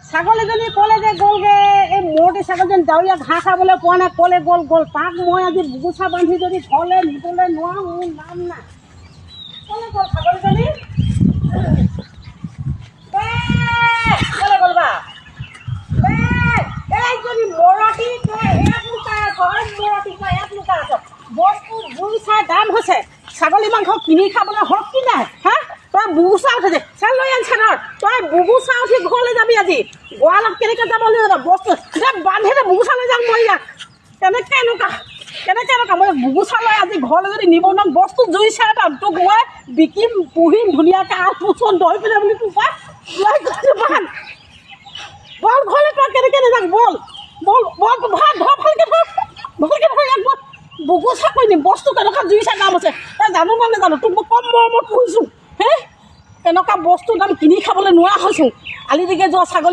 ছাগলীজনী ক'লে যে গ'লগৈ এই মূৰতে ছাগলীজনী ডাৱৰীয়া ঘাঁহ খাবলৈ পোৱা নাই ক'লে গ'ল তাক মই আজি বুকুচা বান্ধি যদি ঘৰলৈ নিবলৈ নোৱাৰোঁ মোৰ নাম নাই ক'লে গ'ল ছাগলীজনী ক'লে গ'ল বা এইজনী মৰতি তই ইয়াত লুকাই আছ মৰতি তই ইয়াত লুকাই আছ বস্তু জুই চাই দাম হৈছে ছাগলী মাংস কিনি খাবলৈ হওক কি নাই হা তই বুবু চাহ উঠিছে চাই লৈ আন চাদৰ তই বুবু চাহ উঠি ঘৰলৈ যাবি আজি গঁৰালত কেনেকৈ যাব লাগিব বস্তু এতিয়া বান্ধিলে বুবু চাহ লৈ যাম মই ইয়াক কেনেকৈ এনেকুৱা মই বুবু চাহ লৈ আজি ঘৰলৈ যদি নিব নোৱাৰোঁ বস্তু জুই চাই পাম তোক মই বিকিম পুহিম ধুনীয়াকৈ আৰু তোৰ দৈ পিনে বুলি তোৰ পৰা লৈ গৈছোঁ বান বল ঘৰলৈ তই কেনেকৈ নাযাম বল ভাত ধৰ ভালকৈ ধৰ ইয়াক বল বুকু চাকৰি দিম বস্তু কেনেকুৱা জুই চাই দাম আছে তই জানো মই নাজানো তোক মই কম মৰমত পুহিছোঁ হে তেনেকুৱা বস্তুৰ দাম কিনি খাবলৈ নোৱাৰা হৈছোঁ আলি দিকে যোৱা ছাগলী